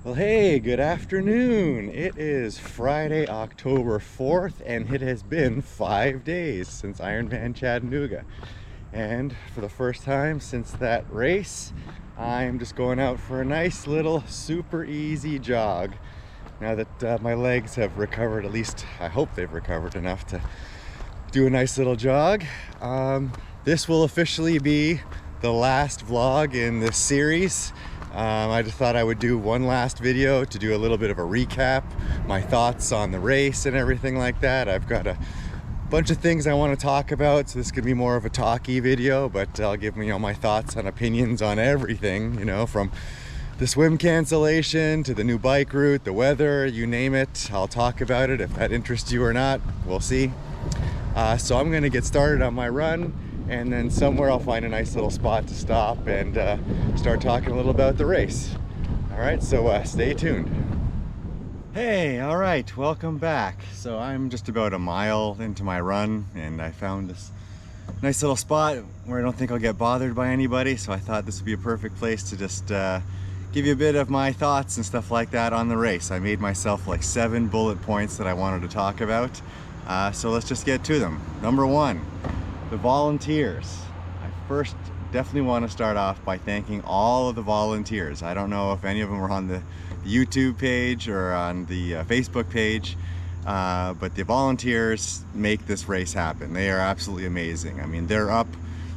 Well, hey, good afternoon. It is Friday, October 4th, and it has been 5 days since Ironman Chattanooga. And for the first time since that race, I'm just going out for a nice little super easy jog. Now that my legs have recovered, at least I hope they've recovered enough to do a nice little jog. This will officially be the last vlog in this series. I just thought I would do one last video to do a little bit of a recap, my thoughts on the race and everything like that. I've got a bunch of things I want to talk about, so this could be more of a talky video, but I'll give my thoughts and opinions on everything, from the swim cancellation to the new bike route, the weather, you name it. I'll talk about it. If that interests you or not, we'll see. So I'm gonna get started on my run, and then somewhere I'll find a nice little spot to stop and start talking a little about the race. All right, so stay tuned. Hey, all right, welcome back. So I'm just about a mile into my run, and I found this nice little spot where I don't think I'll get bothered by anybody, so I thought this would be a perfect place to just give you a bit of my thoughts and stuff like that on the race. I made myself like 7 bullet points that I wanted to talk about, so let's just get to them. Number 1, the volunteers. I first definitely want to start off by thanking all of the volunteers. I don't know if any of them were on the YouTube page or on the Facebook page, but the volunteers make this race happen. They are absolutely amazing. I mean, they're up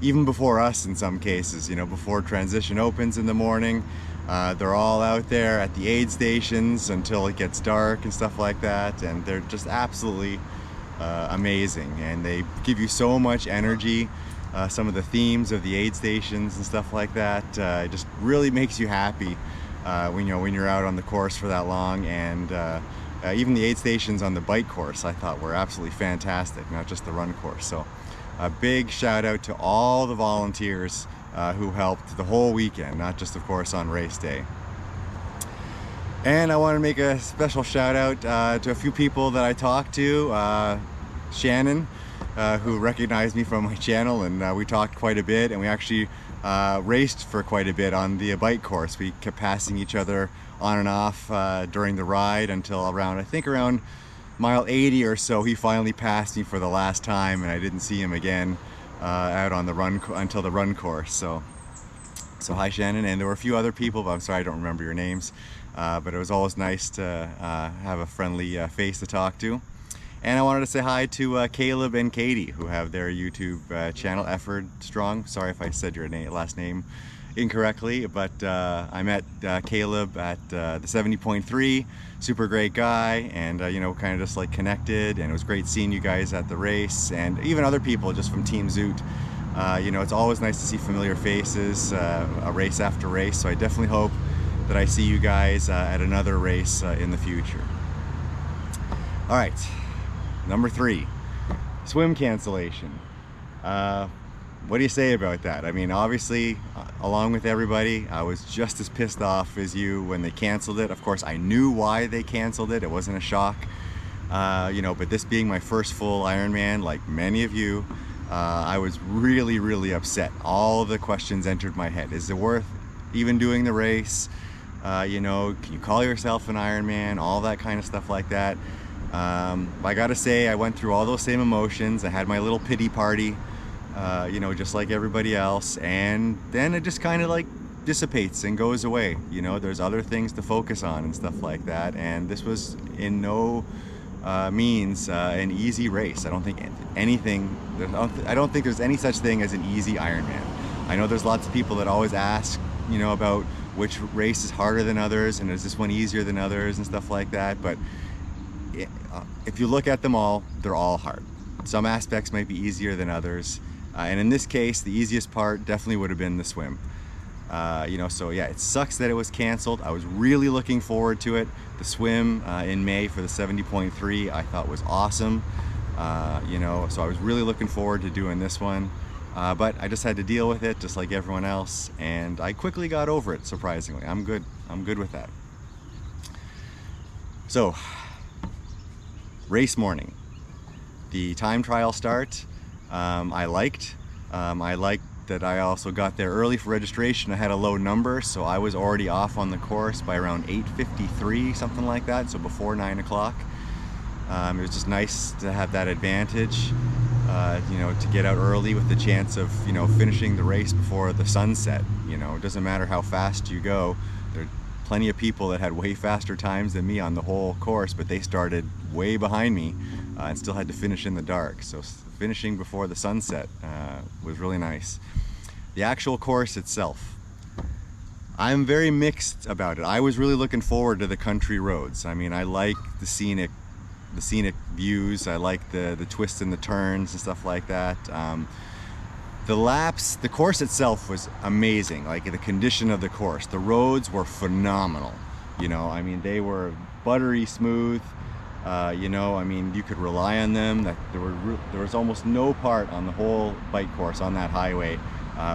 even before us in some cases, before transition opens in the morning. They're all out there at the aid stations until it gets dark and stuff like that, and they're just absolutely amazing, and they give you so much energy. Some of the themes of the aid stations and stuff like that, it just really makes you happy when you're out on the course for that long. And even the aid stations on the bike course I thought were absolutely fantastic, not just the run course. So a big shout out to all the volunteers who helped the whole weekend, not just of course on race day. And I want to make a special shout out to a few people that I talked to. Shannon, who recognized me from my channel, and we talked quite a bit, and we actually raced for quite a bit on the bike course. We kept passing each other on and off during the ride until I think around mile 80 or so, he finally passed me for the last time, and I didn't see him again out on the run until the run course. So hi Shannon, and there were a few other people, but I'm sorry I don't remember your names. But it was always nice to have a friendly face to talk to. And I wanted to say hi to Caleb and Katie, who have their YouTube channel, Effort Strong. Sorry if I said your last name incorrectly, but I met Caleb at the 70.3, super great guy, and kind of just like connected, and it was great seeing you guys at the race, and even other people just from Team Zoot. It's always nice to see familiar faces a race after race, so I definitely hope that I see you guys at another race in the future. All right, number 3, swim cancellation. What do you say about that? I mean, obviously, along with everybody, I was just as pissed off as you when they canceled it. Of course, I knew why they canceled it. It wasn't a shock, but this being my first full Ironman, like many of you, I was really, really upset. All of the questions entered my head. Is it worth even doing the race? Can you call yourself an Ironman? All that kind of stuff like that. I gotta say, I went through all those same emotions. I had my little pity party, just like everybody else, and then it just kind of like dissipates and goes away. There's other things to focus on and stuff like that, and this was in no means an easy race. I don't think there's any such thing as an easy Ironman. I know there's lots of people that always ask, about which race is harder than others, and is this one easier than others and stuff like that, but if you look at them all, they're all hard. Some aspects might be easier than others, and in this case, the easiest part definitely would have been the swim. So yeah, it sucks that it was canceled. I was really looking forward to it. The swim in May for the 70.3 I thought was awesome. So I was really looking forward to doing this one. But I just had to deal with it just like everyone else, and I quickly got over it, surprisingly. I'm good with that. So, race morning. The time trial start, I liked that I also got there early for registration. I had a low number, so I was already off on the course by around 8:53, something like that, so before 9 o'clock. It was just nice to have that advantage, you know, to get out early with the chance of, you know, finishing the race before the sunset. You know, it doesn't matter how fast you go. There are plenty of people that had way faster times than me on the whole course, but they started way behind me and still had to finish in the dark. So finishing before the sunset was really nice. The actual course itself, I'm very mixed about it. I was really looking forward to the country roads. I mean, I like the scenic views. I like the twists and the turns and stuff like that. The laps, the course itself was amazing. Like the condition of the course, the roads were phenomenal. You know, I mean, they were buttery smooth. You know, I mean, you could rely on them. That there was almost no part on the whole bike course on that highway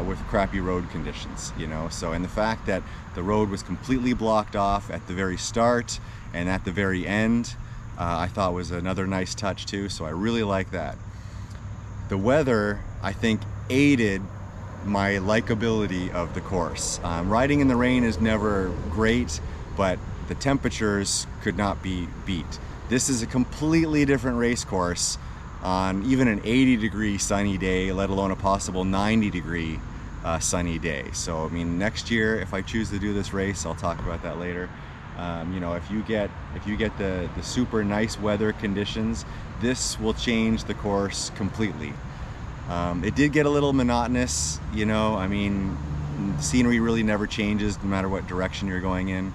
with crappy road conditions. You know, so, and the fact that the road was completely blocked off at the very start and at the very end, I thought was another nice touch too. So I really like that. The weather, I think, aided my likability of the course. Riding in the rain is never great, but the temperatures could not be beat. This is a completely different race course on even an 80-degree sunny day, let alone a possible 90-degree sunny day. So, I mean, next year, if I choose to do this race, I'll talk about that later. You know, if you get the super nice weather conditions, this will change the course completely. It did get a little monotonous, you know. I mean, the scenery really never changes no matter what direction you're going in.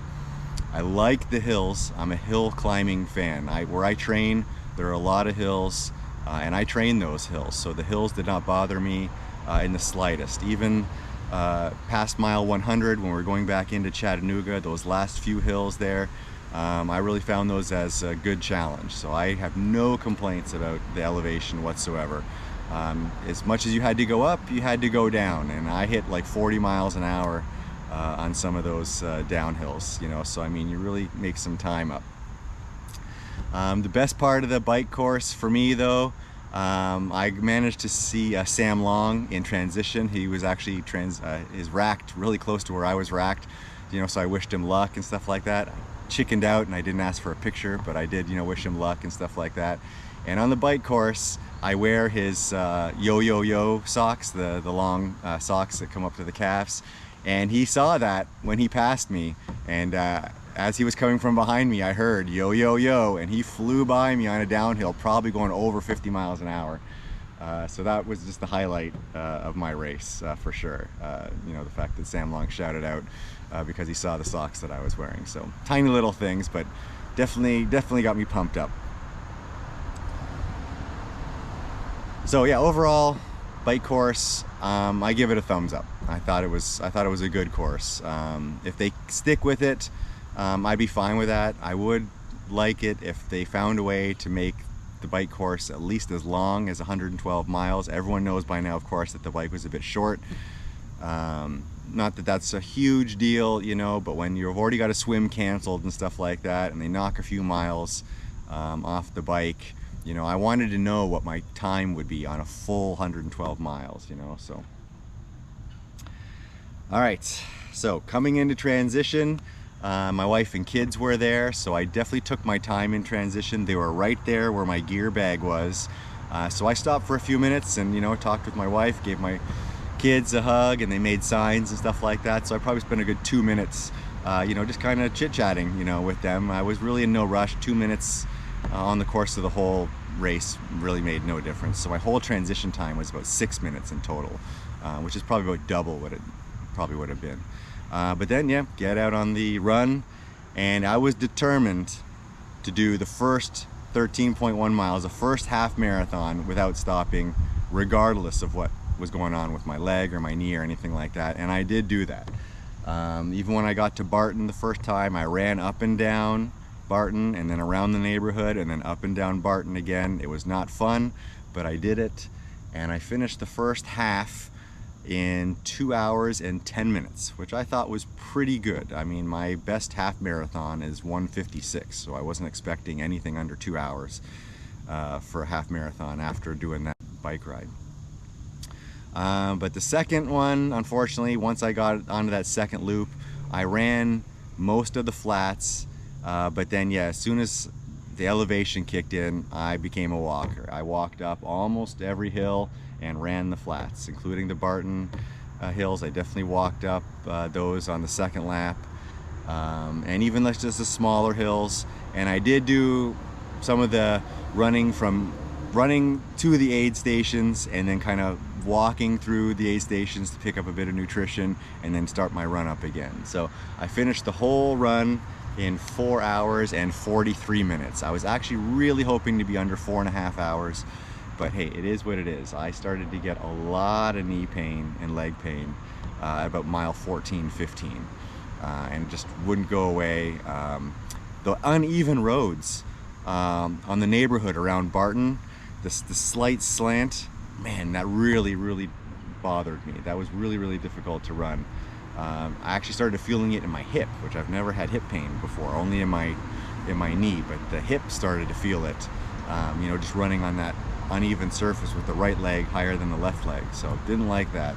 I like the hills. I'm a hill climbing fan. Where I train, there are a lot of hills, and I train those hills, so the hills did not bother me in the slightest. Even past mile 100, when we're going back into Chattanooga, those last few hills there, I really found those as a good challenge. So I have no complaints about the elevation whatsoever. As much as you had to go up, you had to go down, and I hit like 40 miles an hour on some of those downhills, you know, so I mean, you really make some time up. The best part of the bike course for me, though, I managed to see Sam Long in transition. He was actually is racked really close to where I was racked, you know, so I wished him luck and stuff like that. I chickened out and I didn't ask for a picture, but I did, you know, wish him luck and stuff like that. And on the bike course, I wear his yo-yo-yo socks, the long socks that come up to the calves. And he saw that when he passed me, and as he was coming from behind me, I heard yo yo yo, and he flew by me on a downhill, probably going over 50 miles an hour. So that was just the highlight of my race for sure. You know, the fact that Sam Long shouted out because he saw the socks that I was wearing. So tiny little things, but definitely got me pumped up. So yeah, overall, bike course, I give it a thumbs up. I thought it was a good course. If they stick with it, I'd be fine with that. I would like it if they found a way to make the bike course at least as long as 112 miles. Everyone knows by now, of course, that the bike was a bit short. Not that that's a huge deal, you know, but when you've already got a swim canceled and stuff like that, and they knock a few miles off the bike, you know, I wanted to know what my time would be on a full 112 miles, you know, so. All right, so coming into transition, my wife and kids were there, so I definitely took my time in transition. They were right there where my gear bag was. So I stopped for a few minutes and, you know, talked with my wife, gave my kids a hug, and they made signs and stuff like that. So I probably spent a good 2 minutes, you know, just kind of chit-chatting, you know, with them. I was really in no rush. 2 minutes on the course of the whole race really made no difference. So my whole transition time was about 6 minutes in total, which is probably about double what it probably would have been. But then, yeah, get out on the run, and I was determined to do the first 13.1 miles, the first half marathon, without stopping, regardless of what was going on with my leg or my knee or anything like that. And I did do that. Even when I got to Barton the first time, I ran up and down Barton and then around the neighborhood and then up and down Barton again. It was not fun, but I did it, and I finished the first half in 2 hours and 10 minutes, which I thought was pretty good. I mean, my best half marathon is 1:56, so I wasn't expecting anything under 2 hours for a half marathon after doing that bike ride. But the second one, unfortunately, once I got onto that second loop, I ran most of the flats, but then yeah, as soon as the elevation kicked in, I became a walker. I walked up almost every hill and ran the flats, including the Barton hills. I definitely walked up those on the second lap, and even just the smaller hills. And I did do some of the running to the aid stations and then kind of walking through the aid stations to pick up a bit of nutrition and then start my run up again. So I finished the whole run in 4 hours and 43 minutes. I was actually really hoping to be under 4.5 hours, but hey, it is what it is. I started to get a lot of knee pain and leg pain at about mile 14, 15, and just wouldn't go away. The uneven roads on the neighborhood around Barton, the slight slant, man, that really bothered me. That was really difficult to run. I actually started feeling it in my hip, which I've never had hip pain before, only in my knee, but the hip started to feel it, you know, just running on that uneven surface with the right leg higher than the left leg. So didn't like that.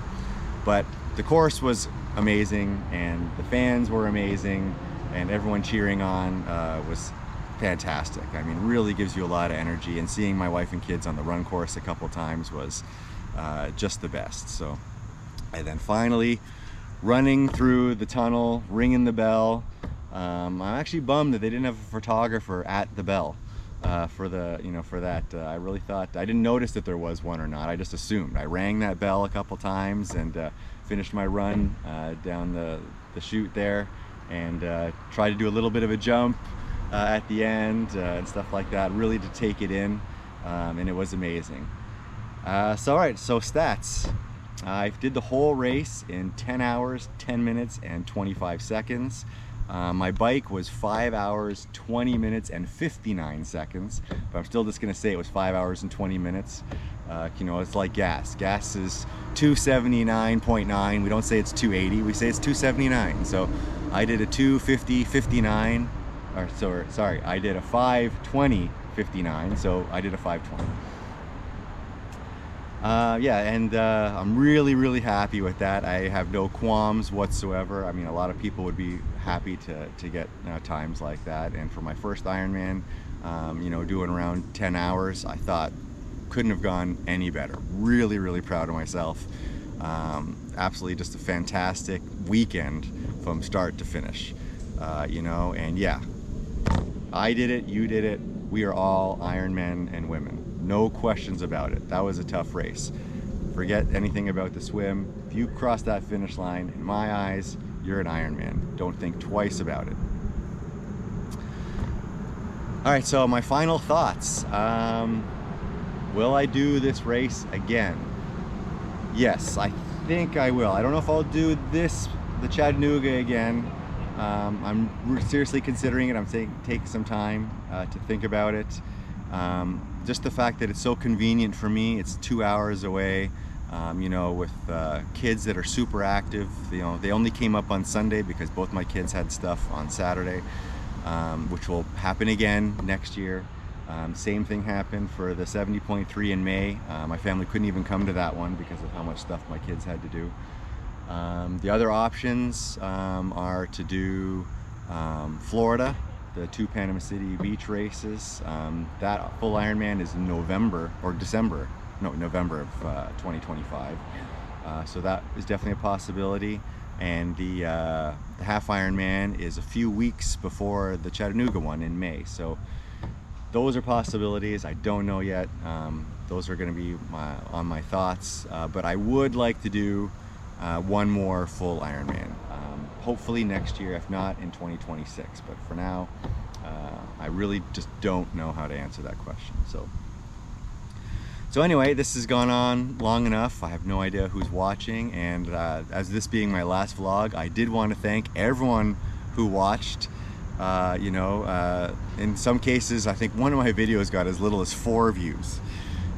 But the course was amazing, and the fans were amazing, and everyone cheering on was fantastic. I mean, really gives you a lot of energy, and seeing my wife and kids on the run course a couple times was just the best. So, and then finally running through the tunnel, ringing the bell. I'm actually bummed that they didn't have a photographer at the bell for that. I really thought, I didn't notice that there was one or not. I just assumed. I rang that bell a couple times and finished my run down the chute there, and tried to do a little bit of a jump at the end and stuff like that, really to take it in, and it was amazing. So all right, so stats. I did the whole race in 10 hours, 10 minutes, and 25 seconds. My bike was 5 hours, 20 minutes, and 59 seconds, but I'm still just gonna say it was 5 hours and 20 minutes. You know, it's like gas. Gas is 279.9. We don't say it's 280, we say it's 279. So I did a 250.59, or sorry, I did a 520.59, so I did a 520. Yeah, and I'm really happy with that. I have no qualms whatsoever. I mean, a lot of people would be happy to get times like that, and for my first Ironman, you know, doing around 10 hours, I thought couldn't have gone any better. Really proud of myself. Absolutely just a fantastic weekend from start to finish. You know, and yeah, I did it, you did it, we are all Ironmen and women. No questions about it. That was a tough race. Forget anything about the swim. If you cross that finish line, in my eyes, you're an Ironman. Don't think twice about it. All right, so my final thoughts. Will I do this race again? Yes, I think I will. I don't know if I'll do the Chattanooga again. I'm seriously considering it. I'm taking some time to think about it. Just the fact that it's so convenient for me. It's 2 hours away, you know, with kids that are super active. You know, they only came up on Sunday because both my kids had stuff on Saturday, which will happen again next year. Same thing happened for the 70.3 in May. My family couldn't even come to that one because of how much stuff my kids had to do. The other options are to do Florida, the 2 Panama City beach races. That full Ironman is in November of 2025. So that is definitely a possibility. And the half Ironman is a few weeks before the Chattanooga one in May. So those are possibilities. I don't know yet. Those are going to be on my thoughts. But I would like to do one more full Ironman. Hopefully next year, if not in 2026. But for now, I really just don't know how to answer that question. So anyway, this has gone on long enough. I have no idea who's watching, and as this being my last vlog, I did want to thank everyone who watched. You know, in some cases, I think one of my videos got as little as 4 views.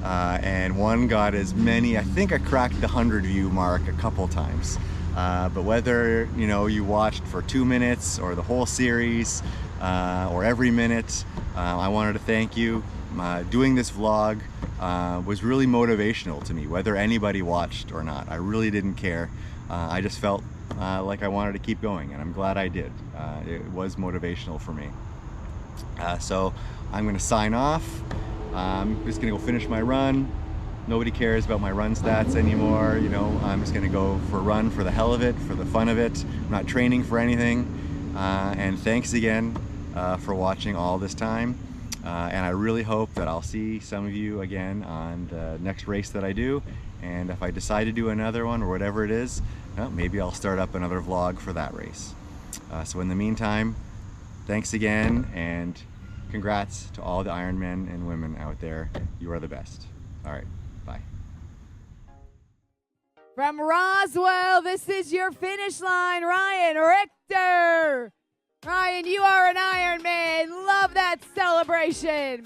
And one got as many, I think I cracked the 100 view mark a couple times. But whether, you know, you watched for 2 minutes or the whole series or every minute, I wanted to thank you. doing this vlog was really motivational to me, whether anybody watched or not. I really didn't care. I just felt like I wanted to keep going, and I'm glad I did. It was motivational for me. So I'm going to sign off. I'm just going to go finish my run. Nobody cares about my run stats anymore. You know, I'm just going to go for a run for the hell of it, for the fun of it. I'm not training for anything. And thanks again for watching all this time. And I really hope that I'll see some of you again on the next race that I do. And if I decide to do another one or whatever it is, well, maybe I'll start up another vlog for that race. So in the meantime, thanks again, and congrats to all the Ironmen and women out there. You are the best. All right, bye. From Roswell, this is your finish line, Ryan Richter. Ryan, you are an Ironman. Love that celebration.